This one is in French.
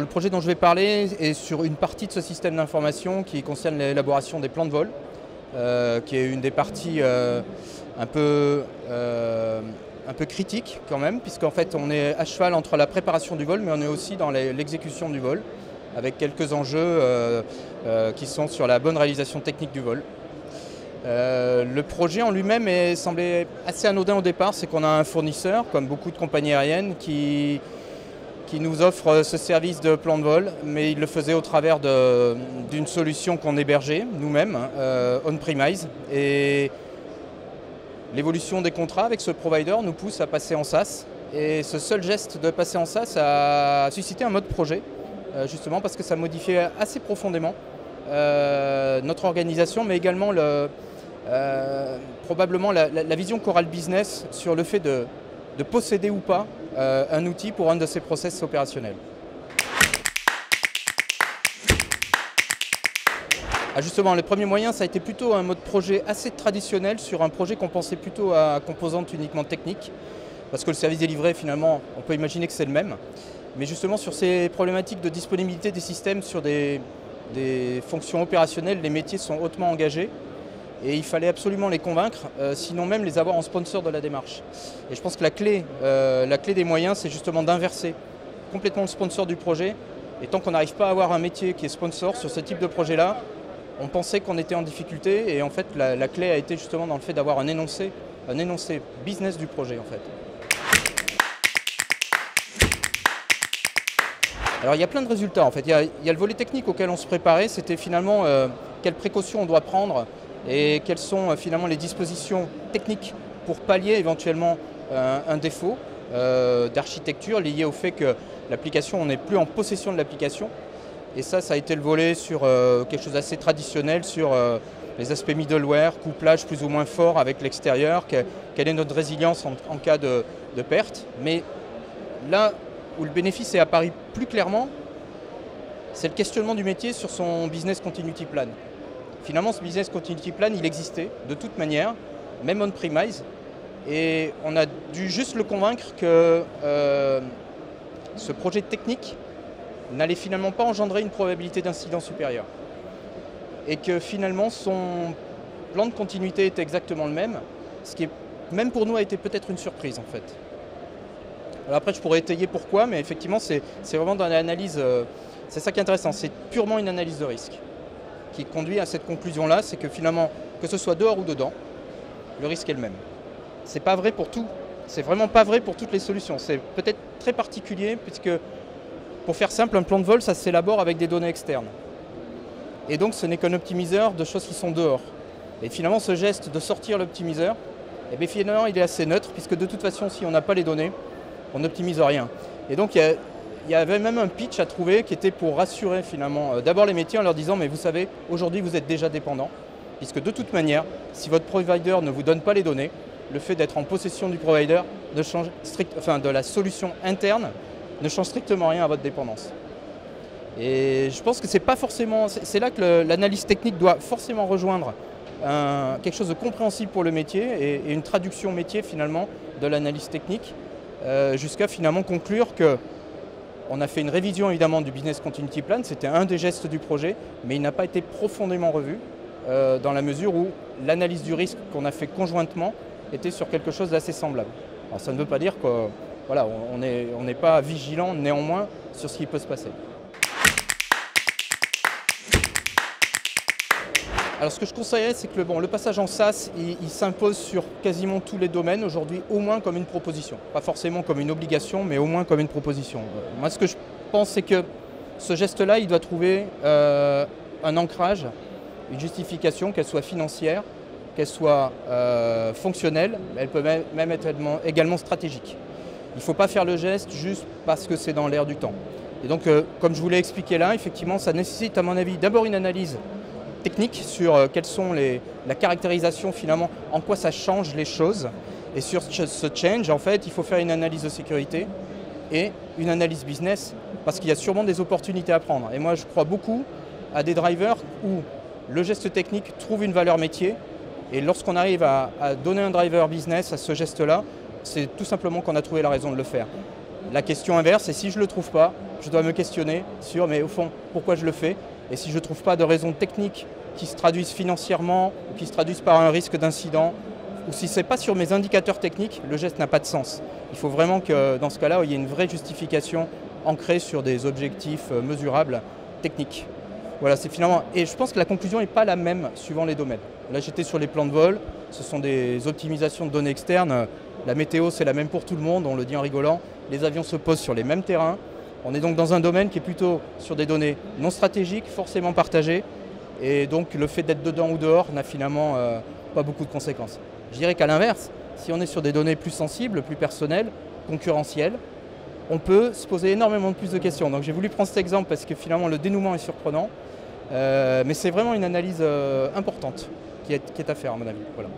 le projet dont je vais parler est sur une partie de ce système d'information qui concerne l'élaboration des plans de vol, qui est une des parties un peu critique quand même, puisqu'en fait on est à cheval entre la préparation du vol, mais on est aussi dans l'exécution du vol, avec quelques enjeux qui sont sur la bonne réalisation technique du vol. Le projet en lui-même semblait assez anodin au départ, c'est qu'on a un fournisseur, comme beaucoup de compagnies aériennes, qui nous offre ce service de plan de vol, mais il le faisait au travers d'une solution qu'on hébergeait nous-mêmes, on-premise. Et l'évolution des contrats avec ce provider nous pousse à passer en SaaS. Et ce seul geste de passer en SaaS a suscité un mode projet, justement parce que ça modifiait assez profondément notre organisation, mais également probablement la vision qu'aura le business sur le fait de posséder ou pas un outil pour un de ses process opérationnels. Justement, le premier moyen, ça a été plutôt un mode projet assez traditionnel sur un projet qu'on pensait plutôt à composante uniquement technique, parce que le service délivré, finalement, on peut imaginer que c'est le même. Mais justement, sur ces problématiques de disponibilité des systèmes sur des fonctions opérationnelles, les métiers sont hautement engagés. Et il fallait absolument les convaincre, sinon même les avoir en sponsor de la démarche. Et je pense que la clé des moyens, c'est justement d'inverser complètement le sponsor du projet. Et tant qu'on n'arrive pas à avoir un métier qui est sponsor sur ce type de projet-là, on pensait qu'on était en difficulté. Et en fait, la clé a été justement dans le fait d'avoir un énoncé business du projet, en fait. Alors il y a plein de résultats, en fait. Il y a le volet technique auquel on se préparait, c'était finalement quelles précautions on doit prendre et quelles sont finalement les dispositions techniques pour pallier éventuellement un défaut d'architecture lié au fait que l'application, on n'est plus en possession de l'application. Et ça a été le volet sur quelque chose d'assez traditionnel sur les aspects middleware, couplage plus ou moins fort avec l'extérieur, quelle est notre résilience en cas de perte. Mais là où le bénéfice est apparu plus clairement, c'est le questionnement du métier sur son business continuity plan. Finalement, ce business continuity plan, il existait de toute manière, même on-premise, et on a dû juste le convaincre que ce projet technique n'allait finalement pas engendrer une probabilité d'incident supérieure. Et que finalement, son plan de continuité était exactement le même, ce qui, même pour nous, a été peut-être une surprise en fait. Alors après, je pourrais étayer pourquoi, mais effectivement, c'est vraiment dans l'analyse, c'est ça qui est intéressant, c'est purement une analyse de risque qui conduit à cette conclusion-là, c'est que finalement, que ce soit dehors ou dedans, le risque est le même. C'est pas vrai pour tout, c'est vraiment pas vrai pour toutes les solutions. C'est peut-être très particulier, puisque, pour faire simple, un plan de vol, ça s'élabore avec des données externes. Et donc, ce n'est qu'un optimiseur de choses qui sont dehors. Et finalement, ce geste de sortir l'optimiseur, eh bien, finalement, il est assez neutre, puisque de toute façon, si on n'a pas les données, on n'optimise rien. Et donc, il y avait même un pitch à trouver qui était pour rassurer finalement d'abord les métiers en leur disant mais vous savez, aujourd'hui vous êtes déjà dépendant, puisque de toute manière, si votre provider ne vous donne pas les données, le fait d'être en possession du provider de la solution interne ne change strictement rien à votre dépendance. Et je pense que c'est pas forcément, c'est là que l'analyse technique doit forcément rejoindre quelque chose de compréhensible pour le métier et une traduction métier finalement de l'analyse technique jusqu'à finalement conclure que on a fait une révision évidemment du Business Continuity Plan, c'était un des gestes du projet, mais il n'a pas été profondément revu dans la mesure où l'analyse du risque qu'on a fait conjointement était sur quelque chose d'assez semblable. Alors ça ne veut pas dire qu'on voilà, n'est pas vigilant néanmoins sur ce qui peut se passer. Alors ce que je conseillerais, c'est que le passage en SaaS, il s'impose sur quasiment tous les domaines aujourd'hui, au moins comme une proposition. Pas forcément comme une obligation, mais au moins comme une proposition. Moi, ce que je pense, c'est que ce geste-là, il doit trouver un ancrage, une justification, qu'elle soit financière, qu'elle soit fonctionnelle, elle peut même être également stratégique. Il ne faut pas faire le geste juste parce que c'est dans l'air du temps. Et donc, comme je vous l'ai expliqué là, effectivement, ça nécessite, à mon avis, d'abord une analyse technique sur quelles sont la caractérisation finalement, en quoi ça change les choses. Et sur ce change, en fait, il faut faire une analyse de sécurité et une analyse business parce qu'il y a sûrement des opportunités à prendre. Et moi, je crois beaucoup à des drivers où le geste technique trouve une valeur métier et lorsqu'on arrive à donner un driver business à ce geste-là, c'est tout simplement qu'on a trouvé la raison de le faire. La question inverse, c'est si je ne le trouve pas, je dois me questionner sur, mais au fond, pourquoi je le fais? Et si je ne trouve pas de raisons techniques qui se traduisent financièrement, ou qui se traduisent par un risque d'incident, ou si ce n'est pas sur mes indicateurs techniques, le geste n'a pas de sens. Il faut vraiment que dans ce cas-là, il y ait une vraie justification ancrée sur des objectifs mesurables techniques. Voilà, c'est finalement. Et je pense que la conclusion n'est pas la même suivant les domaines. Là, j'étais sur les plans de vol, ce sont des optimisations de données externes. La météo, c'est la même pour tout le monde, on le dit en rigolant. Les avions se posent sur les mêmes terrains. On est donc dans un domaine qui est plutôt sur des données non stratégiques, forcément partagées. Et donc le fait d'être dedans ou dehors n'a finalement pas beaucoup de conséquences. Je dirais qu'à l'inverse, si on est sur des données plus sensibles, plus personnelles, concurrentielles, on peut se poser énormément plus de questions. Donc j'ai voulu prendre cet exemple parce que finalement le dénouement est surprenant. Mais c'est vraiment une analyse importante qui est à faire à mon avis. Voilà.